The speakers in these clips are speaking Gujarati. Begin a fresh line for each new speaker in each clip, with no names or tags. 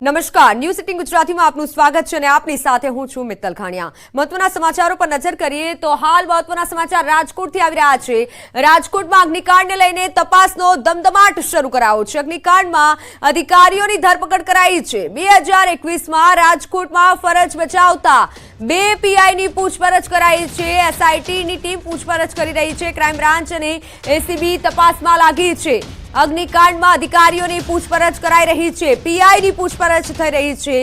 નમસ્કાર, ન્યૂઝ 18 ગુજરાતીમાં આપનું સ્વાગત છે અને આપની સાથે હું છું મિત્તલ ખાણિયા। મહત્વના સમાચારો પર નજર કરીએ તો હાલ મહત્વના સમાચાર રાજકોટથી આવી રહ્યા છે। રાજકોટમાં અગ્નિકાંડને લઈને તપાસનો ધમધમાટ શરૂ કરાયો છે। અગ્નિકાંડમાં અધિકારીઓની ધરપકડ કરાઈ છે। 2021માં રાજકોટમાં ફરજ બજાવતા 2 પીઆઈની પૂછપરછ કરાઈ છે। એસઆઈટીની ટીમ પૂછપરછ કરી રહી છે। ક્રાઇમ બ્રાન્ચ અને એસીબી તપાસમાં લાગી છે। અગ્નિકાંડમાં અધિકારીઓની પૂછપરછ કરાઈ રહી છે। પીઆઈની પૂછપરછ થઈ રહી છે।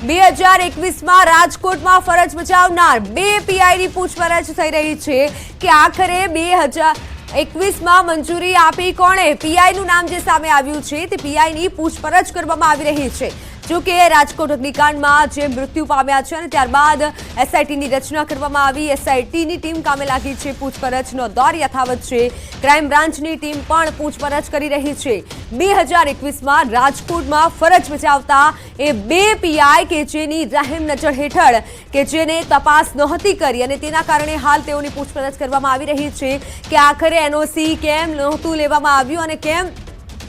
2021માં રાજકોટમાં ફરજ બજાવનાર 2 પીઆઈની પૂછપરછ થઈ રહી છે કે આખરે 2021માં મંજૂરી આપી કોણે? પીઆઈનું નામ જે સામે આવ્યું છે તે પીઆઈની પૂછપરછ કરવામાં આવી રહી છે। જો કે રાજકોટ અગ્નિકાંડમાં જે મૃત્યુ પામ્યા છે અને ત્યારબાદ એસઆઈટીની રચના કરવામાં આવી। એસઆઈટીની ટીમ કામે લાગી છે। પૂછપરછનો દોર યથાવત છે। ક્રાઇમ બ્રાન્ચની ટીમ પણ પૂછપરછ કરી રહી છે। 2021માં રાજકોટમાં ફરજ બજાવતા એ 2 પીઆઈ કે જેની રહેમ નજર હેઠળ કે જેને તપાસ નહોતી કરી અને તેના કારણે હાલ તેઓની પૂછપરછ કરવામાં આવી રહી છે કે આખરે એનઓસી કેમ નહોતું લેવામાં આવ્યું અને કેમ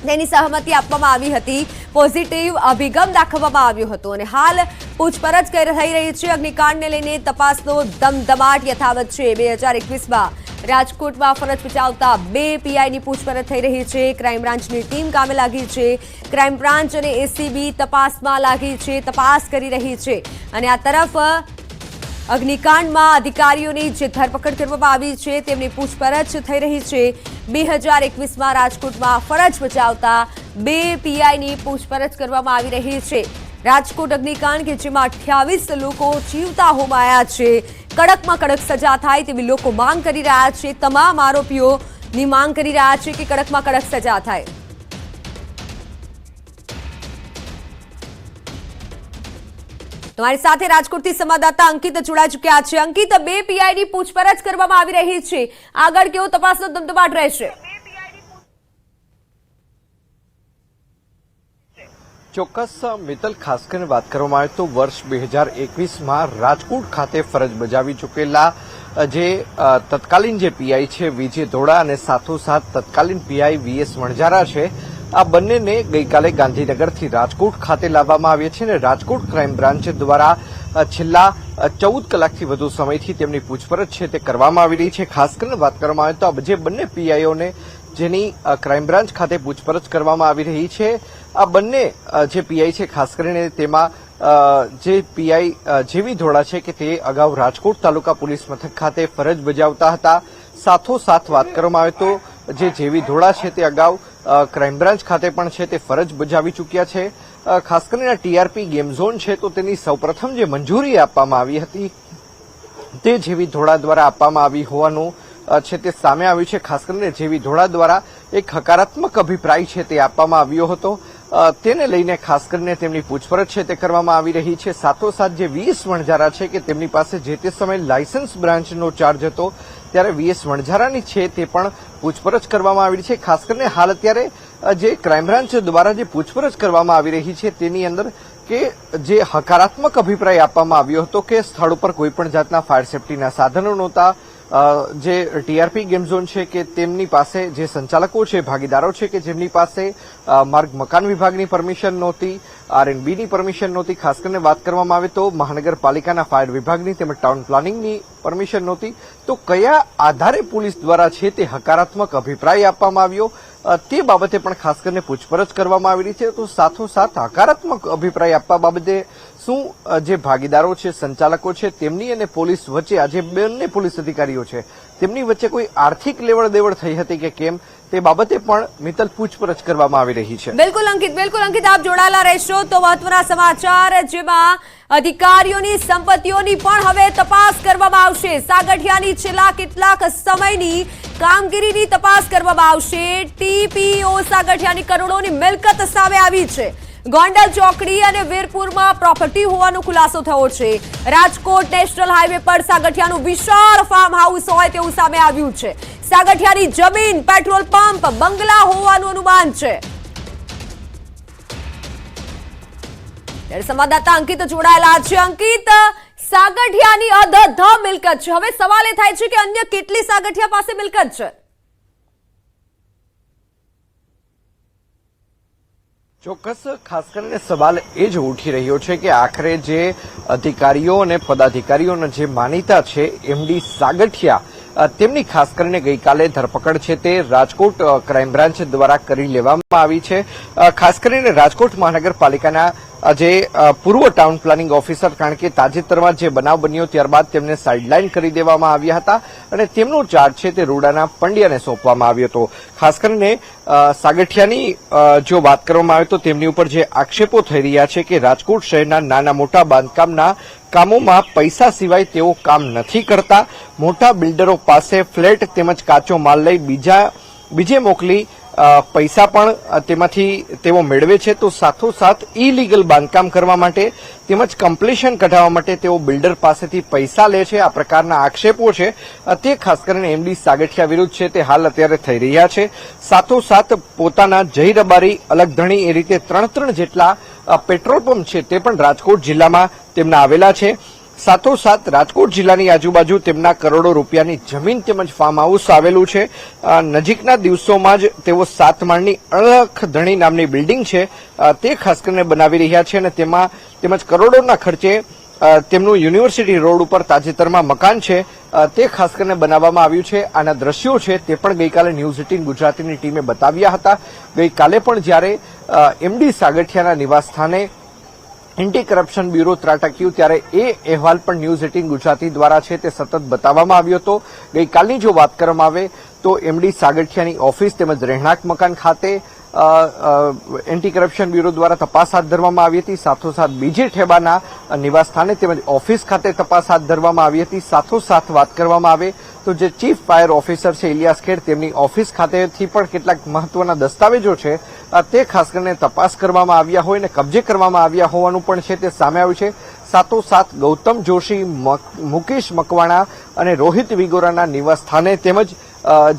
તેની સહમતિ આપવામાં આવી હતી। પોઝિટિવ અભિગમ દાખવવામાં આવ્યો હતો અને હાલ પૂછપરછ થઈ રહી છે। અગ્નિકાંડને લઈને તપાસનો ધમધમાટ યથાવત છે। 2021માં રાજકોટમાં ફરજ બજાવતા 2 પીઆઈની પૂછપરછ થઈ રહી છે। ક્રાઇમ બ્રાન્ચની ટીમ કામે લાગી છે। ક્રાઇમ બ્રાન્ચ અને એસીબી તપાસમાં લાગી છે, તપાસ કરી રહી છે અને આ તરફ અગ્નિકાંડમાં અધિકારીઓની જે ધરપકડ કરવામાં આવી છે તેમની પૂછપરછ થઈ રહી છે। 2021માં રાજકોટમાં ફરજ બજાવતા 2 પીઆઈની પૂછપરછ કરવામાં આવી રહી છે। રાજકોટ અગ્નિકાંડ કે જેમાં 28 લોકો જીવતા હોમાયા છે। કડકમાં કડક સજા થાય તેવી લોકો માંગ કરી રહ્યા છે। તમામ આરોપીઓની માંગ કરી રહ્યા છે કે કડકમાં કડક સજા થાય। તમારી સાથે રાજકોટથી સંવાદદાતા અંકિત જોડાઈ ચૂક્યા છે। અંકિત, 2 પીઆઈની પૂછપરછ કરવામાં આવી રહી છે, આગળ કેવો તપાસનો ધમધમાટ રહેશે?
ચોક્કસ મિત્તલ, ખાસ કરીને વાત કરવામાં આવે તો વર્ષ 2021માં રાજકોટ ખાતે ફરજ બજાવી ચૂકેલા જે તત્કાલીન જે પીઆઈ છે વિજય ધોળા અને સાથોસાથ તત્કાલીન પીઆઈ વીએસ વણજારા છે, આ બંનેને ગઈકાલે ગાંધીનગરથી રાજકોટ ખાતે લાવવામાં આવ્યા છે અને રાજકોટ ક્રાઇમ બ્રાન્ચ દ્વારા છેલ્લા 14 કલાકથી વધુ સમયથી તેમની પૂછપરછ છે તે કરવામાં આવી રહી છે। ખાસ કરીને વાત કરવામાં આવે તો જે બંને પીઆઈઓને જેની ક્રાઇમ બ્રાન્ચ ખાતે પૂછપરછ કરવામાં આવી રહી છે, આ બંને જે પીઆઈ છે ખાસ કરીને તેમાં જે પીઆઈ જેવી ધોળા છે કે તે અગાઉ રાજકોટ તાલુકા પોલીસ મથક ખાતે ફરજ બજાવતા હતા। સાથોસાથ વાત કરવામાં આવે તો જે જેવી ધોળા છે તે અગાઉ ક્રાઇમ બ્રાન્ચ ખાતે પણ છે તે ફરજ બજાવી ચૂક્યા છે। ખાસ કરીને ટીઆરપી ગેમ ઝોન છે તો તેની સૌપ્રથમ જે મંજૂરી આપવામાં આવી હતી તે જેવી ધોળા દ્વારા આપવામાં આવી હોવાનું છે તે સામે આવ્યું છે। ખાસ કરીને જેવી ધોળા દ્વારા એક હકારાત્મક અભિપ્રાય છે તે આપવામાં આવ્યો હતો, તેને લઈને ખાસ કરીને તેમની પૂછપરછ છે તે કરવામાં આવી રહી છે। સાથોસાથ જે વીએસ વણજારા છે કે તેમની પાસે જે તે સમયે લાયસન્સ બ્રાન્ચનો ચાર્જ હતો ત્યારે વીએસ વણજારાની છે તે પણ પૂછપરછ કરવામાં આવી રહી છે। ખાસ કરીને હાલ અત્યારે જે ક્રાઇમ બ્રાન્ચ દ્વારા જે પૂછપરછ કરવામાં આવી રહી છે તેની અંદર કે જે હકારાત્મક અભિપ્રાય આપવામાં આવ્યો હતો કે સ્થળ ઉપર કોઈપણ જાતના ફાયર સેફટીના સાધનો નહોતા, જે ટીઆરપી ગેમ ઝોન છે કે તેમની પાસે જે સંચાલકો છે, ભાગીદારો છે કે જેમની પાસે માર્ગ મકાન વિભાગની પરમિશન નહોતી, આરએનબીની પરમિશન નહોતી, ખાસ કરીને વાત કરવામાં આવે તો મહાનગરપાલિકાના ફાયર વિભાગની તેમજ ટાઉન પ્લાનિંગની પરમિશન નહોતી, તો કયા આધારે પોલીસ દ્વારા છે તે હકારાત્મક અભિપ્રાય આપવામાં આવ્યો તે બાબતે પણ ખાસ કરીને પૂછપરછ કરવામાં આવી રહી છે। તો સાથોસાથ હકારાત્મક અભિપ્રાય આપવા બાબતે શું જે ભાગીદારો છે, સંચાલકો છે તેમની અને પોલીસ વચ્ચે આજે બંને પોલીસ અધિકારીઓ છે તેમની વચ્ચે કોઈ આર્થિક લેવડ દેવડ થઈ હતી કે કેમ તે બાબતે પણ મિત્તલ પૂછપરછ કરવામાં આવી રહી છે।
બિલકુલ અંકિત, આપ જોડાયેલા રહેશો તો મહત્વના સમાચાર જેમાં અધિકારીઓની સંપત્તિઓની પણ હવે તપાસ કરવામાં આવશે। સાગઠિયાની છેલ્લા કેટલાક સમયની કામગીરીની તપાસ કરવામાં આવશે। ટીપીઓ સાગઠિયાની કરોડોની મિલકત સામે આવી છે। ગોંડલ ચોકડી અને વીરપુરમાં પ્રોપર્ટી હોવાનો ખુલાસો થયો છે। રાજકોટ નેશનલ હાઈવે પર સાગઠિયાનું વિશાળ ફાર્મ હાઉસ હોય તેવું સામે આવ્યું છે। સાગઠિયાની જમીન, પેટ્રોલ પંપ, બંગલા હોવાનું અનુમાન છે। સંવાદદાતા અંકિત જોડાયેલા છે। અંકિત, સાગઠિયાની અધધા મિલકત છે, હવે સવાલ એ થાય છે કે અન્ય કેટલી સાગઠિયા પાસે મિલકત છે?
ચોક્કસ ખાસ કરીને સવાલ એ જ ઉઠી રહ્યો છે કે આખરે જે અધિકારીઓ અને પદાધિકારીઓના જે માનીતા છે એમડી સાગઠિયા તેમની ખાસ કરીને ગઈકાલે ધરપકડ છે તે રાજકોટ ક્રાઇમ બ્રાન્ચ દ્વારા કરી લેવામાં આવી છે. ખાસ કરીને રાજકોટ મહાનગરપાલિકાના જે પૂર્વ ટાઉન પ્લાનિંગ ઓફિસર, કારણ કે તાજેતરમાં જે બનાવ બન્યો ત્યારબાદ તેમને સાઇડલાઇન કરી દેવામાં આવ્યા હતા અને તેમનો ચાર્જ છે તે રૂડાના પંડ્યાને સોંપવામાં આવ્યો હતો. ખાસ કરીને સાગઠિયાની જો વાત કરવામાં આવે તો તેમની ઉપર જે આક્ષેપો થઈ રહ્યા છે કે રાજકોટ શહેરના નાના મોટા બાંધકામના કામોમાં પૈસા સિવાય તેઓ કામ નથી કરતા, મોટા બિલ્ડરો પાસે ફ્લેટ તેમજ કાચો માલ લઈ બીજે મોકલી પૈસા પણ તેમાંથી તેઓ મેળવે છે. તો સાથોસાથ ઇલીગલ બાંધકામ કરવા માટે તેમજ કમ્પ્લીશન કઢાવવા માટે તેઓ બિલ્ડર પાસેથી પૈસા લે છે. આ પ્રકારના આક્ષેપો છે તે ખાસ કરીને એમડી સાગઠિયા વિરુદ્ધ છે તે હાલ અત્યારે થઈ રહ્યા છે. સાથોસાથ પોતાના જય રબારી, અલગધણી એ રીતે 3 જેટલા પેટ્રોલ પંપ છે તે પણ રાજકોટ જિલ્લામાં તેમના આવેલા છે. સાથોસાથ રાજકોટ જિલ્લાની આજુબાજુ તેમના કરોડો રૂપિયાની જમીન તેમજ ફાર્મ હાઉસ આવેલું છે. નજીકના દિવસોમાં જ તેઓ 7 માળની અલખધણી નામની બિલ્ડિંગ છે તે ખાસ કરીને બનાવી રહ્યા છે અને તેમાં તેમજ કરોડોના ખર્ચે તેમનું યુનિવર્સિટી રોડ ઉપર તાજેતરમાં મકાન છે તે ખાસ કરીને બનાવવામાં આવ્યું છે. આના દ્રશ્યો છે તે પણ ગઈકાલે ન્યૂઝ 18 ગુજરાતીની ટીમે બતાવ્યા હતા. ગઈકાલે પણ જ્યારે એમડી સાગઠિયાના નિવાસસ્થાને એન્ટી કરપ્શન બ્યુરો ત્રાટક્યું ત્યારે એ અહેવાલ પણ ન્યૂઝ 18 ગુજરાતી દ્વારા છે તે સતત બતાવવામાં આવ્યો હતો. ગઈકાલની જો વાત કરવામાં આવે તો એમડી સાગઠિયાની ઓફિસ તેમજ રહેણાંક મકાન ખાતે એન્ટી કરપ્શન બ્યુરો દ્વારા તપાસ હાથ ધરવામાં આવી હતી. સાથોસાથ બીજી ઠેબાના નિવાસસ્થાને તેમજ ઓફિસ ખાતે તપાસ હાથ ધરવામાં આવી હતી. સાથોસાથ વાત કરવામાં આવે તો જે ચીફ ફાયર ઓફિસર છે ઇલિયાસ ખેર, તેમની ઓફિસ ખાતેથી પણ કેટલાક મહત્વના દસ્તાવેજો છે તે ખાસ કરીને તપાસ કરવામાં આવ્યા હોય અને કબજે કરવામાં આવ્યા હોવાનું પણ છે તે સામે આવ્યું છે. સાથોસાથ ગૌતમ જોશી, મુકેશ મકવાણા અને રોહિત વિગોરાના નિવાસસ્થાને તેમજ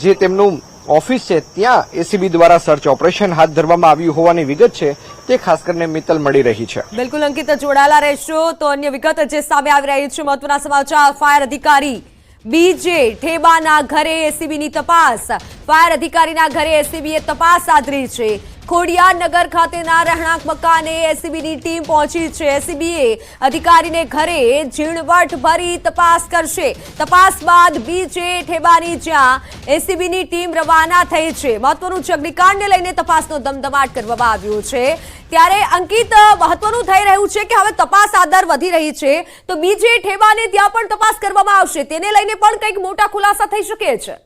જે તેમનું ઓફિસ છે ત્યાં એસીબી દ્વારા સર્ચ ઓપરેશન હાથ ધરવામાં આવ્યું હોવાની વિગત છે તે ખાસ કરીને મિત્તલ મળી રહી છે.
બિલકુલ અંકિત, જોડાયેલા રહેશો. તો અન્ય વિગત જે સામે આવી રહી છે, મહત્વના સમાચાર. ફાયર અધિકારી બીજે ઠેબાના ઘરે એસીબીની તપાસ. ફાયર અધિકારીના ઘરે એસીબીએ તપાસ આદરી છે. ખોડિયારનગર ખાતેના રહેણાંક મકાને એસીબીની ટીમ પહોંચી છે. એસીબીએ અધિકારીને ઘરે ઝીણવટ ભરી તપાસ કરશે. તપાસ બાદ બીજે ઠેબાની જ્યાં એસીબીની ટીમ રવાના થઈ છે. મહત્વનું છે, અગ્નિકાંડને લઈને તપાસનો ધમધમાટ કરવામાં આવ્યો છે. ત્યારે અંકિત, મહત્વનું થઈ રહ્યું છે કે હવે તપાસ આદર વધી રહી છે તો બીજે ઠેબાને ત્યાં પણ તપાસ કરવામાં આવશે. તેને લઈને પણ કંઈક મોટા ખુલાસા થઈ શકે છે.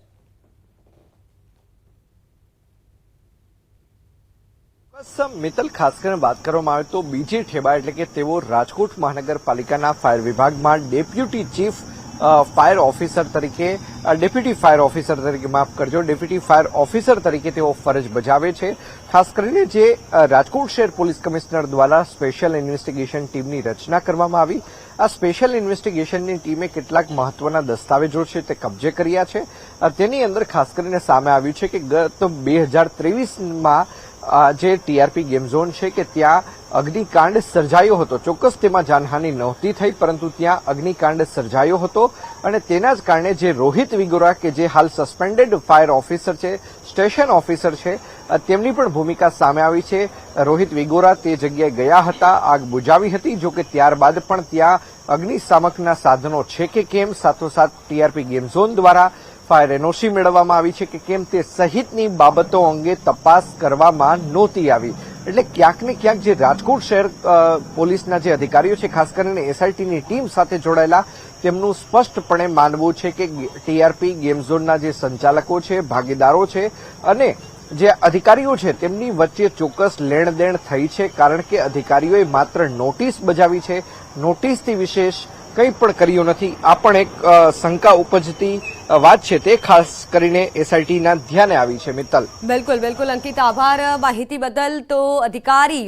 મિત્તલ, ખાસ કરીને વાત કરવામાં આવે તો બીજી ઠેબા એટલે કે તેઓ રાજકોટ મહાનગરપાલિકાના ફાયર વિભાગમાં ડેપ્યુટી ચીફ ફાયર ઓફિસર તરીકે ડેપ્યુટી ફાયર ઓફિસર તરીકે માફ કરજો ડેપ્યુટી ફાયર ઓફિસર તરીકે તેઓ ફરજ બજાવે છે. ખાસ કરીને જે રાજકોટ શહેર પોલીસ કમિશનર દ્વારા સ્પેશિયલ ઇન્વેસ્ટિગેશન ટીમની રચના કરવામાં આવી. આ સ્પેશિયલ ઇન્વેસ્ટિગેશનની ટીમે કેટલાક મહત્વના દસ્તાવેજો છે તે કબજે કર્યા છે. તેની અંદર ખાસ કરીને સામે આવ્યું છે કે ગત 2023માં જે ટીઆરપી ગેમ ઝોન છે કે ત્યાં અગ્નિકાંડ સર્જાયો હતો. ચોક્કસ તેમાં જાનહાનિ નહોતી થઈ, પરંતુ ત્યાં અગ્નિકાંડ સર્જાયો હતો અને તેના જ કારણે જે રોહિત વિગોરા કે જે હાલ સસ્પેન્ડેડ ફાયર ઓફિસર છે, સ્ટેશન ઓફિસર છે, તેમની પણ ભૂમિકા સામે આવી છે. રોહિત વિગોરા તે જગ્યાએ ગયા હતા, આગ બુઝાવી હતી. જોકે ત્યારબાદ પણ ત્યાં અગ્નિશામકના સાધનો છે કે કેમ, સાથોસાથ ટીઆરપી ગેમ ઝોન દ્વારા ફાયર એનઓસી મેળવવામાં આવી છે કે કેમ તે સહિતની બાબતો અંગે તપાસ કરવામાં નહોતી આવી. એટલે ક્યાંક ને ક્યાંક જે રાજકોટ શહેર પોલીસના જે અધિકારીઓ છે, ખાસ કરીને એસઆઈટીની ટીમ સાથે જોડાયેલા, તેમનું સ્પષ્ટપણે માનવું છે કે ટીઆરપી ગેમ ઝોનના જે સંચાલકો છે, ભાગીદારો છે અને જે અધિકારીઓ છે તેમની વચ્ચે ચોક્કસ લેણદેણ થઈ છે. કારણ કે અધિકારીઓએ માત્ર નોટિસ બજાવી છે, નોટિસથી વિશેષ કંઈ પણ કર્યું નથી. આ પણ એક શંકા ઉપજતી વાત છે તે ખાસ કરીને એસઆઈટીના ધ્યાને આવી છે. મિત્તલ,
બિલકુલ બિલકુલ અંકિત, આભાર માહિતી બદલ. તો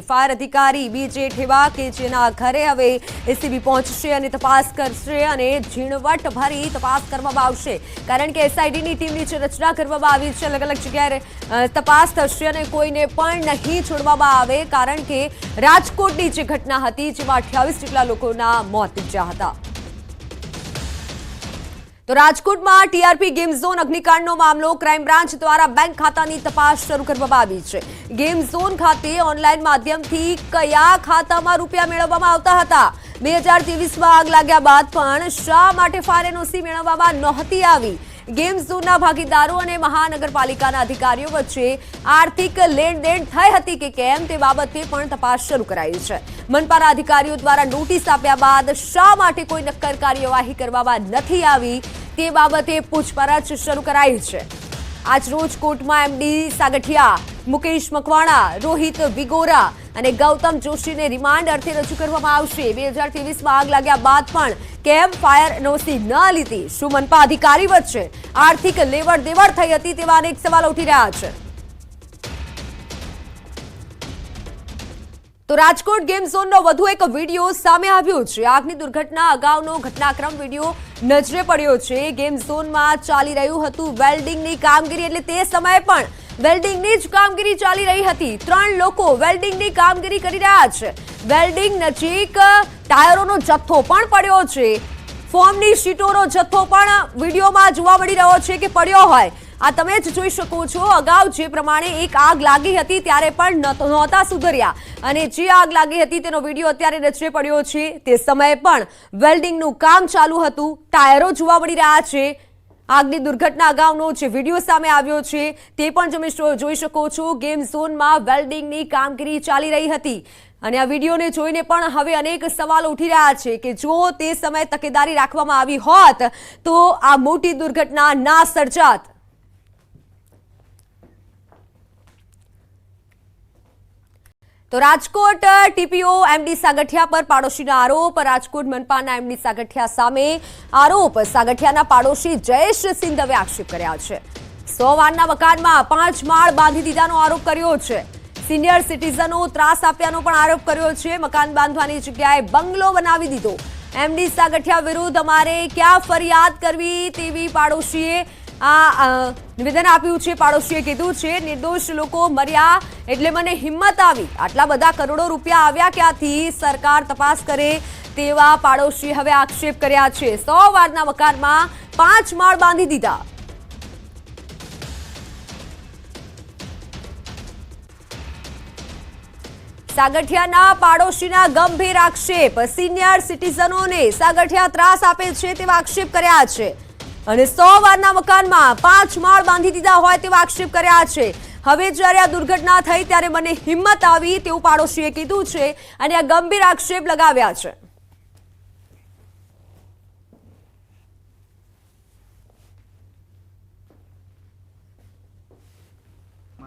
ફાયર અધિકારી બીજે ઠેબા કે જેના ઘરે હવે એસીબી પહોંચશે અને તપાસ કરશે અને ઝીણવટ ભરી તપાસ કરવામાં આવશે. કારણ કે એસઆઈટીની ટીમની જે રચના કરવામાં આવી છે, અલગ અલગ જગ્યાએ તપાસ થશે અને કોઈને પણ નહીં છોડવામાં આવે. કારણ કે રાજકોટની જે ઘટના હતી જેમાં 28 જેટલા લોકોના મોત નીપજ્યા હતા. તો રાજકોટમાં ટીઆરપી ગેમ ઝોન અગ્નિકાંડનો મામલો ક્રાઇમ બ્રાન્ચ દ્વારા બેંક ખાતાની તપાસ શરૂ કરવામાં આવી છે. ગેમ ઝોન ખાતે ઓનલાઈન માધ્યમથી કયા ખાતામાં રૂપિયા મેળવવામાં આવતા હતા? 2023માં આગ લાગ્યા બાદ પણ શા માટે ફાયર એનઓસી મેળવવામાં નહોતી આવી? ગેમ ઝોનના ભાગીદારો અને મહાનગરપાલિકાના અધિકારીઓ વચ્ચે આર્થિક લેણદેણ થઈ હતી કે કેમ તે બાબતે પણ તપાસ શરૂ કરાઈ છે. મનપાના અધિકારીઓ દ્વારા નોટિસ આપ્યા બાદ શા માટે કોઈ નક્કર કાર્યવાહી કરવામાં નથી આવી તે બાબતે પૂછપરછ શરૂ કરાઈ છે. આજ રોજ કોર્ટમાં એમડી સાગઠિયા, મુકેશ મકવાણા, રોહિત વિગોરા અને ગૌતમ જોશીને રિમાન્ડ અર્થે રજૂ કરવામાં આવશે. 2023માં આગ લાગ્યા બાદ પણ કેમ ફાયર એનઓસી ન લીધી? શું મનપા અધિકારી વચ્ચે આર્થિક લેવડ દેવડ થઈ હતી? તેવા અનેક સવાલો ઉઠી રહ્યા છે. તો રાજકોટ ગેમ ઝોનનો વધુ એક વિડીયો સામે આવ્યો છે. આગની દુર્ઘટના અગાઉનો ઘટનાક્રમ વિડીયો નજરે પડ્યો છે. ગેમ ઝોનમાં ચાલી રહ્યું હતું વેલ્ડિંગની કામગીરી, એટલે તે સમયે પણ વેલ્ડિંગની જ કામગીરી ચાલી રહી હતી. 3 લોકો વેલ્ડિંગની કામગીરી કરી રહ્યા છે. વેલ્ડિંગ નજીક ટાયરોનો જથ્થો પણ પડ્યો છે. ફોર્મની શીટોનો જથ્થો પણ વિડીયોમાં જોવા મળી રહ્યો છે કે પડ્યો હોય. આ તમે જ જોઈ શકો છો. અગાઉ જે પ્રમાણે એક આગ લાગી હતી ત્યારે પણ નહોતા સુધર્યા અને જે આગ લાગી હતી તેનો વિડીયો અત્યારે નજરે પડ્યો છે. તે સમયે પણ વેલ્ડિંગનું કામ ચાલુ હતું. ટાયરો જોવા મળી રહ્યા છે. આગની દુર્ઘટના અગાઉનો જે વિડીયો સામે આવ્યો છે તે પણ તમે જોઈ શકો છો. ગેમ ઝોનમાં વેલ્ડિંગની કામગીરી ચાલી રહી હતી અને આ વિડીયોને જોઈને પણ હવે અનેક સવાલો ઉઠી રહ્યા છે કે જો તે સમયે તકેદારી રાખવામાં આવી હોત તો આ મોટી દુર્ઘટના ના સર્જાત. તો રાજકોટ ટીપીઓ એમડી સાગઠિયા પર પાડોશીના આરોપ. રાજકોટ મનપાના એમડી સાગઠિયા સામે આરોપ. સાગઠિયાના પાડોશી જયેશ સિંધવે આક્ષેપ કર્યા છે. 100 વારના મકાનમાં 5 માળ બાંધી દીધાનો આરોપ કર્યો છે. સિનિયર સિટીઝનો ત્રાસ આપ્યાનો પણ આરોપ કર્યો છે. મકાન બાંધવાની જગ્યાએ બંગલો બનાવી દીધો. એમડી સાગઠિયા વિરુદ્ધ અમારે ક્યાં ફરિયાદ કરવી તેવી પાડોશીએ આ નિવેદન આપ્યું છે. પાડોશીએ કીધું છે નિર્દોષ લોકો મર્યા એટલે મને હિંમત આવી. આટલા બધા કરોડો રૂપિયા આવ્યા ક્યાંથી? સરકાર તપાસ કરે તેવા પાડોશી હવે આક્ષેપ કર્યા છે. 100 વારના મકાનમાં 5 માળ બાંધી દીધા. સાગઠિયાના પાડોશીના ગંભીર આક્ષેપ. સિનિયર સિટીઝનોને સાગઠિયા ત્રાસ આપે છે તેવા આક્ષેપ કર્યા છે અને 100 વારના મકાનમાં 5 માળ બાંધી દીધા હોય તેવા આક્ષેપ કર્યા છે. હવે જ્યારે આ દુર્ઘટના થઈ ત્યારે મને હિંમત આવી તેવું પાડોશીએ કીધું છે અને આ ગંભીર આક્ષેપ લગાવ્યા છે.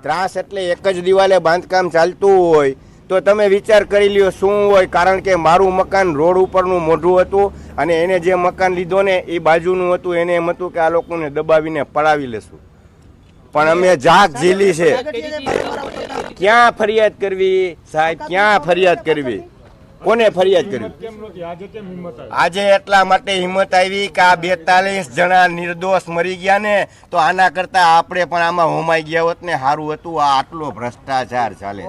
ત્રાસ એટલે એક જ દિવાલે બાંધકામ ચાલતું હોય તો તમે વિચાર કરી લ્યો શું હોય. કારણ કે મારું મકાન રોડ ઉપરનું મોઢું હતું અને એને જે મકાન લીધો ને એ બાજુનું હતું. એને એમ હતું કે આ લોકોને દબાવીને પડાવી લેશું, પણ અમે જાગ ઝીલી છે. ક્યાં ફરિયાદ કરવી સાહેબ? ક્યાં ફરિયાદ કરવી? કોને ફરિયાદ કરવી? આજે એટલા માટે હિંમત આવી કે આ 42 જણા નિર્દોષ મરી ગયા ને, તો આના કરતા આપણે પણ આમાં હોમાઈ ગયા હોત ને સારું હતું. આ આટલો ભ્રષ્ટાચાર ચાલે.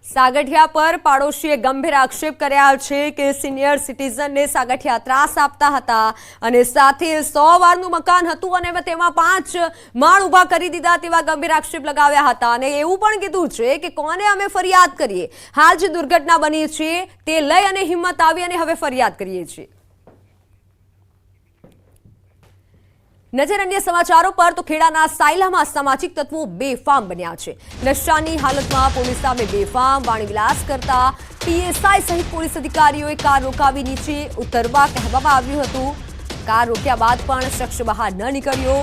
સાગઠિયા પર પાડોશીએ ગંભીર આક્ષેપ કર્યા છે કે સિનિયર સિટીઝનને સાગઠિયા ત્રાસ આપતા હતા અને સાથે 100 વારનું મકાન હતું અને તેમાં 5 માળ ઊભા કરી દીધા તેવા ગંભીર આક્ષેપ લગાવ્યા હતા અને એવું પણ કીધું છે કે કોને અમે ફરિયાદ કરીએ? હાલ જે દુર્ઘટના બની છે તે લઈ અને હિંમત આવી અને હવે ફરિયાદ કરીએ છીએ. નજર અન્ય સમાચારો પર. તો ખેડાના સાયલામાં સામાજિક તત્વો બેફામ બન્યા છે. નશાની હાલતમાં પોલીસ સામે બેફામ વાણીવિલાસ કરતા પીએસઆઈ સહિત પોલીસ અધિકારીઓએ કાર રોકાવી નીચે ઉતરવા કહેવામાં આવ્યું હતું. કાર રોક્યા બાદ પણ શખ્સ બહાર ન નીકળ્યો.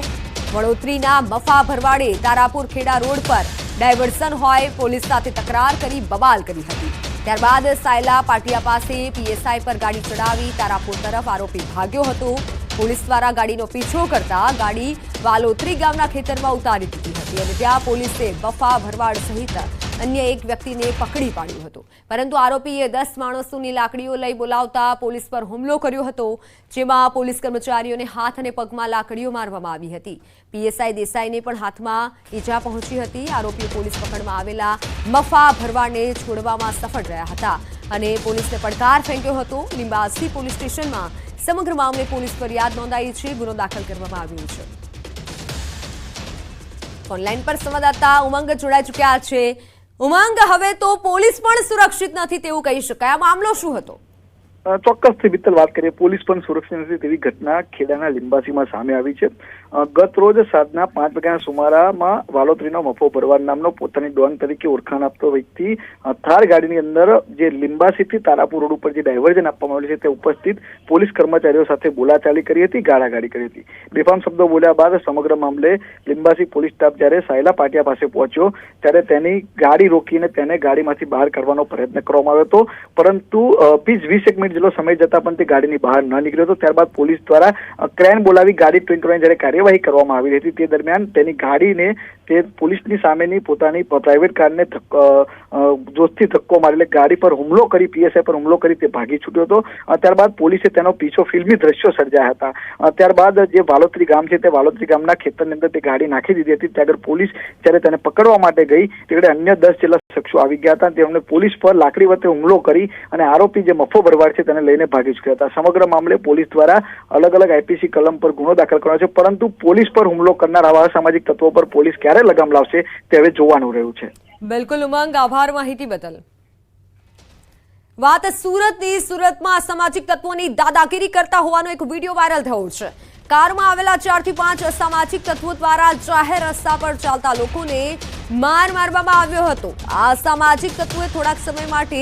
વડોદરીના મફા ભરવાડે તારાપુર ખેડા રોડ પર ડાયવર્ઝન હોય પોલીસ સાથે તકરાર કરી બબાલ કરી હતી. ત્યારબાદ સાયલા પાટિયા પાસે પીએસઆઈ પર ગાડી ચડાવી તારાપુર તરફ આરોપી ભાગ્યો હતો. પોલીસ દ્વારા ગાડીનો પીછો કરતા ગાડી વાલોત્રી ગામના ખેતરમાં ઉતારી દીધી હતી અને ત્યાં પોલીસે બફા ભરવાડ સહિત અન્ય એક વ્યક્તિને પકડી પાડ્યો હતો. પરંતુ આરોપીએ 10 માણસોની લાકડીઓ લઈ બોલાવતા પોલીસ પર હુમલો કર્યો હતો, જેમાં પોલીસ કર્મચારીઓને હાથ અને પગમાં લાકડીઓ મારવામાં આવી હતી. પીએસઆઈ દેસાઈને પણ હાથમાં ઈજા પહોંચી હતી. આરોપીઓ પોલીસ પકડમાં આવેલા મફા ભરવાડને છોડવામાં સફળ રહ્યા હતા અને પોલીસને પડકાર ફેંક્યો હતો. લીંબાસી પોલીસ સ્ટેશનમાં સમગ્ર મામલે પોલીસ ફરિયાદ નોંધાઈ છે, ગુનો દાખલ કરવામાં આવ્યો છે. ઓનલાઈન પર સંવાદદાતા ઉમંગ જોડાઈ ચૂક્યા છે. ઉમંગ, હવે તો પોલીસ પણ સુરક્ષિત નથી તેવું કહી શકાય. આ મામલો શું હતો?
ચોક્કસથી મિત્તલ વાત કરીએ, પોલીસ પણ સુરક્ષિત નથી તેવી ઘટના ખેડાના લિંબાસીમાં સામે આવી છે. ગત રોજ સાંજના 5 વાગ્યાના સુમારામાં વાલોતરીનો મફો ભરવાડ નામનો પોતાની ડોન તરીકે ઓળખાણ આપતો વ્યક્તિ થાર ગાડીની અંદર જે લિંબાસીથી તારાપુર રોડ ઉપર જે ડાયવર્ઝન આપવામાં આવેલું છે તે ઉપસ્થિત પોલીસ કર્મચારીઓ સાથે બોલાચાલી કરી હતી, ગાળાગાળી કરી હતી. બેફામ શબ્દો બોલ્યા બાદ સમગ્ર મામલે લિંબાસી પોલીસ સ્ટાફ જ્યારે સાયલા પાટિયા પાસે પહોંચ્યો ત્યારે તેની ગાડી રોકીને તેને ગાડીમાંથી બહાર કાઢવાનો પ્રયત્ન કરવામાં આવ્યો હતો, પરંતુ 20 મિનિટ જેટલો સમય જતા પણ તે ગાડીની બહાર ન નીકળ્યો હતો. ત્યારબાદ પોલીસ દ્વારા ક્રેન બોલાવી ગાડી ટ્વિન કરવાની જ્યારે કાર્યવાહી કરવામાં આવી હતી તે દરમિયાન તેની ગાડીને તે પોલીસની સામેની પોતાની પ્રાઇવેટ કારને જોશથી ધક્કો મારી, એટલે ગાડી પર હુમલો કરી, પીએસઆઈ પર હુમલો કરી તે ભાગી છૂટ્યો હતો. ત્યારબાદ પોલીસે તેનો પીછો ફિલ્મી દ્રશ્યો સર્જાયા હતા. ત્યારબાદ જે વાલોતરી ગામ છે તે વાલોતરી ગામના ખેતરની અંદર તે ગાડી નાખી દીધી હતી. ત્યાં આગળ પોલીસ જ્યારે તેને પકડવા માટે ગઈ ત્યારે અન્ય 10 જેટલા શખ્સો આવી ગયા હતા. તેમણે પોલીસ પર લાકડી વડે હુમલો કરી અને આરોપી જે મફો ભરવાડ છે તેને લઈને ભાગી છૂટ્યા હતા. સમગ્ર મામલે પોલીસ દ્વારા અલગ અલગ આઈપીસી કલમ પર ગુનો દાખલ કર્યો છે, પરંતુ પોલીસ પર હુમલો કરનાર આવા અસામાજિક તત્વો પર પોલીસ ક્યારે લગામ લાવશે તે હવે જોવાનું રહ્યું છે.
બિલકુલ ઉમંગ, આભાર માહિતી બદલ. વાત સુરતની. સુરતમાં અસામાજિક તત્વોની દાદાગીરી કરતા હોવાનો એક વિડીયો વાયરલ થયો છે. કારમાં આવેલા 4 થી 5 અસામાજિક તત્વો દ્વારા જાહેર રસ્તા પર ચાલતા લોકોને માર મારવામાં આવ્યો હતો. આ અસામાજિક તત્વોએ થોડાક સમય માટે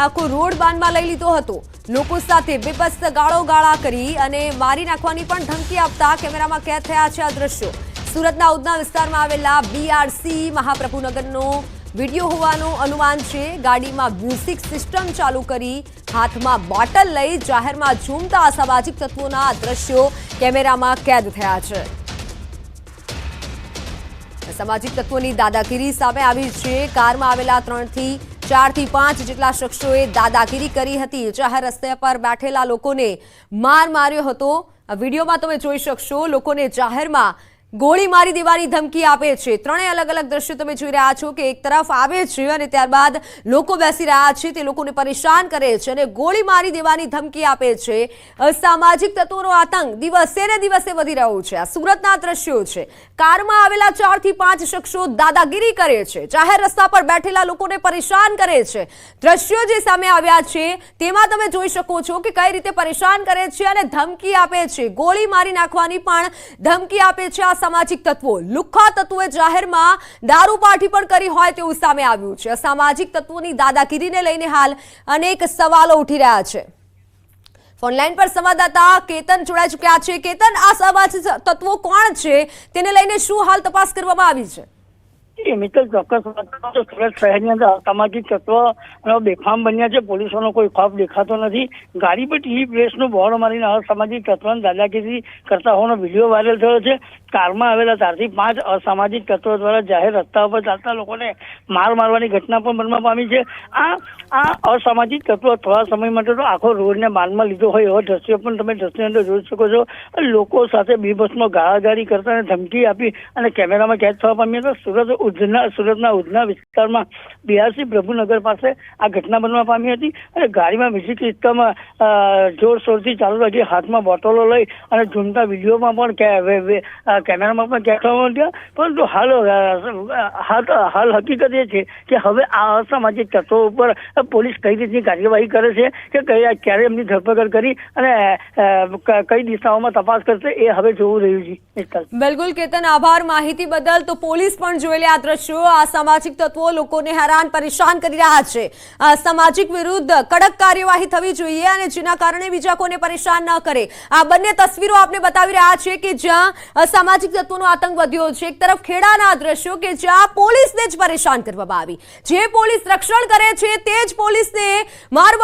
આખો રોડ બાનમાં લઈ લીધો હતો. લોકો સાથે બેબસ્ત ગાળોગાળા કરી અને મારી નાખવાની પણ ધમકી આપતા કેમેરામાં કેદ થયા છે આ દ્રશ્યો. સુરતના ઉધના વિસ્તારમાં આવેલા બીઆરસી મહાપ્રભુનગરનો વિડીયો હોવાનું અનુમાન છે. ગાડીમાં મ્યુઝિક સિસ્ટમ ચાલુ કરી હાથમાં બોટલ લઈ જાહેરમાં ઝૂમતા અસામાજિક તત્વોના દ્રશ્યો કેમેરામાં કેદ થયા છે. અસામાજિક તત્વોની દાદાગીરી સામે આવી છે. કારમાં આવેલા 4 થી 5 જેટલા શખ્સોએ દાદાગીરી કરી હતી. જાહેર રસ્તા પર બેઠેલા લોકોને માર માર્યો હતો. આ વિડીયોમાં તમે જોઈ શકશો, લોકોને જાહેરમાં ગોળી મારી દેવાની ધમકી આપે છે. ત્રણેય અલગ અલગ દ્રશ્યો તમે જોઈ રહ્યા છો કે એક તરફ આવે છે અને ત્યારબાદ લોકો બેસી રહ્યા છે, તે લોકોને પરેશાન કરે છે અને ગોળી મારી દેવાની ધમકી આપે છે. અસામાજિક તત્વોનો આતંક દિવસે ને દિવસે વધી રહ્યો છે. આ સુરતના દ્રશ્યો છે. કારમાં આવેલા 4 થી 5 શખ્સો દાદાગીરી કરે છે, જાહેર રસ્તા પર બેઠેલા લોકોને પરેશાન કરે છે. દ્રશ્યો જે સામે આવ્યા છે તેમાં તમે જોઈ શકો છો કે કઈ રીતે પરેશાન કરે છે અને ધમકી આપે છે. ગોળી મારી નાખવાની પણ ધમકી આપે છે. સામાજિક તત્વો, લુખ્ખા તત્વોએ જાહેરમાં દારૂ પાર્ટી પણ કરી હોય તેવું સામે આવ્યું છે. સામાજિક તત્વોની દાદાગીરીને લઈને હાલ અનેક સવાલો ઉઠી રહ્યા છે. ફોનલાઈન પર સંવાદદાતા કેતન જોડાઈ ચૂક્યા છે. કેતન, આ સામાજિક તત્વો કોણ છે, તેને લઈને શું હાલ તપાસ કરવામાં આવી છે?
મિત્તલ, ચોક્કસ સુરત શહેરની અંદર અસામાજિક તત્વો બેફામ બન્યા છે. પોલીસોનો કોઈ ખોફ દેખાતો નથી. ગાડી પર ટીવી પ્રેસનું બોર્ડ મારીને અસામાજિક તત્વોને દાદાગીરી કરતા હોવાનો વિડીયો વાયરલ થયો છે. કારમાં આવેલા 4 થી 5 અસામાજિક તત્વો દ્વારા જાહેર રસ્તા ઉપર ચાલતા લોકોને માર મારવાની ઘટના પણ બનવા પામી છે. આ અસામાજિક તત્વો થોડા સમય માટે તો આખો રોડને બાનમાં લીધો હોય એવો દ્રશ્યો પણ તમે દ્રશ્યની અંદર જોઈ શકો છો. લોકો સાથે બીભત્સમાં ગાળાગાળી કરતા અને ધમકી આપી અને કેમેરામાં કેદ થવા પામી હતા. સુરતના ઉધના વિસ્તારમાં બીઆરસી પ્રભુનગર પાસે આ ઘટના બનવા પામી હતી અને ગાડીમાં મ્યુઝિક સિસ્ટમ જોરશોરથી ચાલુ રાખી હાથમાં બોટલો લઈ અને ઝૂમતા વિડીયોમાં પણ કેમેરામાં પણ કેદ થવા માંડ્યા. પરંતુ હાલ હકીકત એ છે કે હવે આ અસામાજિક તત્વો ઉપર પોલીસ કઈ રીતની કાર્યવાહી કરે છે કે ક્યારે એમની ધરપકડ કરી અને કઈ દિશાઓમાં તપાસ કરશે એ હવે જોવું રહ્યું છે.
બિલકુલ કેતન, આભાર માહિતી બદલ. તો પોલીસ પણ જોઈ લે આ દ્રશ્યો. આ સામાજિક તત્વો લોકોને હેરાન પરેશાન કરી રહ્યા છે. સામાજિક વિરુદ્ધ કડક કાર્યવાહી થવી જોઈએ અને જેના કારણે બીજા કોઈને પરેશાન ન કરે. આ બંને તસવીરો આપને બતાવી રહ્યા છે કે જ્યાં અસામાજિક તત્વોનો આતંક વધ્યો છે. એક તરફ ખેડાના દ્રશ્યો કે જ્યાં પોલીસને જ પરેશાન કરવામાં આવી, જે પોલીસ રક્ષણ કરે છે તે જ પોલીસને માર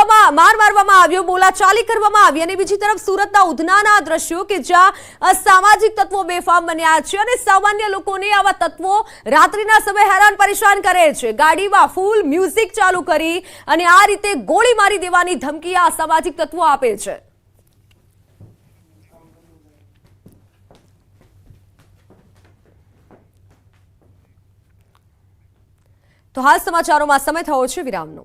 મારવામાં આવ્યો, બોલાચાલી કરવામાં આવી. અને બીજી તરફ સુરતના ઉધનાના દ્રશ્યો કે જ્યાં અસામાજિક તત્વો બેફામ બન્યા છે અને સામાન્ય લોકોને આવા તત્વો રાત્રિના સમયે હેરાન પરેશાન કરે છે. ગાડીમાં ફૂલ મ્યુઝિક ચાલુ કરી અને આ રીતે ગોળી મારી દેવાની ધમકી આ અસામાજિક તત્વો આપે છે. તો હાલ સમાચારોમાં સમય થયો છે વિરામનો.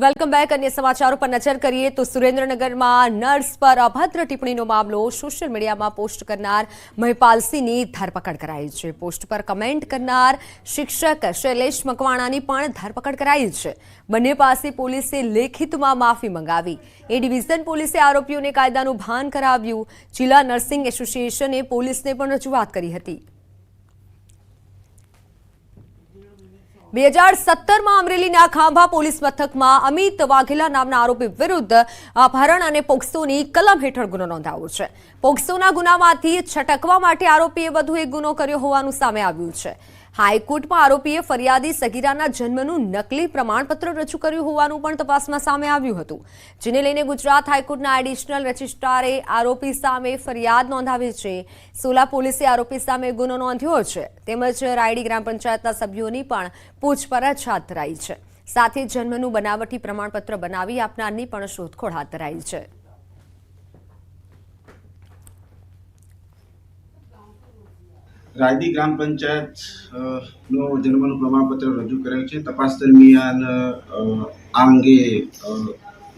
Welcome back. અન્ય સમાચારો પર નજર કરીએ તો સુરેન્દ્રનગરમાં નર્સ પર અભદ્ર ટિપ્પણીનો મામલો. સોશિયલ મીડિયામાં પોસ્ટ કરનાર મહિપાલસિંહની ધરપકડ કરાઈ છે. પોસ્ટ પર કમેન્ટ કરનાર શિક્ષક શૈલેષ મકવાણાની પણ ધરપકડ કરાઈ છે. બંને પાસે પોલીસે લેખિતમાં માફી મંગાવી. એ ડિવિઝન પોલીસે આરોપીઓને કાયદાનું ભાન કરાવ્યું. જિલ્લા નર્સિંગ એસોસિએશને પોલીસને પણ રજૂઆત કરી હતી. 2017માં અમરેલીના ખાંભા પોલીસ મથકમાં અમિત વાઘેલા નામના આરોપી વિરુદ્ધ અપહરણ અને પોક્સોની કલમ હેઠળ ગુનો નોંધાયો છે. પોક્સોના ગુનામાંથી છટકવા માટે આરોપીએ વધુ એક ગુનો કર્યો હોવાનું સામે આવ્યું છે. હાઈકોર્ટમાં આરોપીએ ફરિયાદી સગીરાના જન્મનું નકલી પ્રમાણપત્ર રજૂ કર્યું હોવાનું પણ તપાસમાં સામે આવ્યું હતું, જેને લઈને ગુજરાત હાઈકોર્ટના એડિશનલ રજિસ્ટ્રારે આરોપી સામે ફરિયાદ નોંધાવી છે. સોલા પોલીસે આરોપી સામે ગુનો નોંધ્યો છે. તેમજ રાયડી ગ્રામ પંચાયતના સભ્યોની પણ પૂછપરછ હાથ ધરાઈ છે. સાથે જન્મનું બનાવટી પ્રમાણપત્ર બનાવી આપનારની પણ શોધખોળ હાથ ધરાઈ છે.
રાયડી ગ્રામ પંચાયત નો જન્મનું પ્રમાણપત્ર રજૂ કરેલ છે. તપાસ દરમિયાન આ અંગે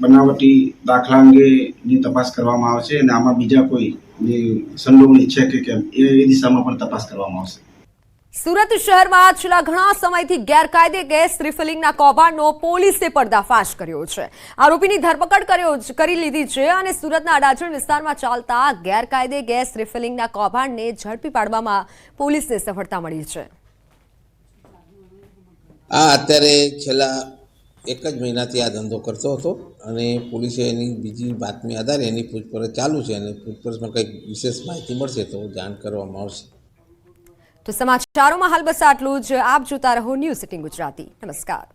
બનાવટી દાખલા અંગેની તપાસ કરવામાં આવશે અને આમાં બીજા કોઈની સંડોવણી છે કે કેમ એ દિશામાં પણ તપાસ કરવામાં આવશે.
સુરત શહેરમાં છેલ્લા ઘણા સમયથી ગેરકાયદે ગેસ રિફિલિંગના કૌભાંડનો પોલીસે પર્દાફાશ કર્યો છે. આરોપીની ધરપકડ કરી લીધી છે અને સુરતના અડાજણ વિસ્તારમાં ચાલતા ગેરકાયદે ગેસ રિફિલિંગના કૌભાંડને ઝડપી પાડવામાં પોલીસને સફળતા મળી છે.
અત્યારે છેલ્લા એક જ મહિનાથી આ ધંધો કરતો હતો અને પોલીસે એની બીજી બાતમી આધારે એની પૂછપરછ ચાલુ છે અને પૂછપરછમાં કંઈક વિશેષ માહિતી મળશે તો જાણ કરવામાં આવશે.
તો સમાચારોમાં હાલ બસ આટલું જ. આપ જોતા રહો ન્યૂઝ 18 ગુજરાતી. નમસ્કાર.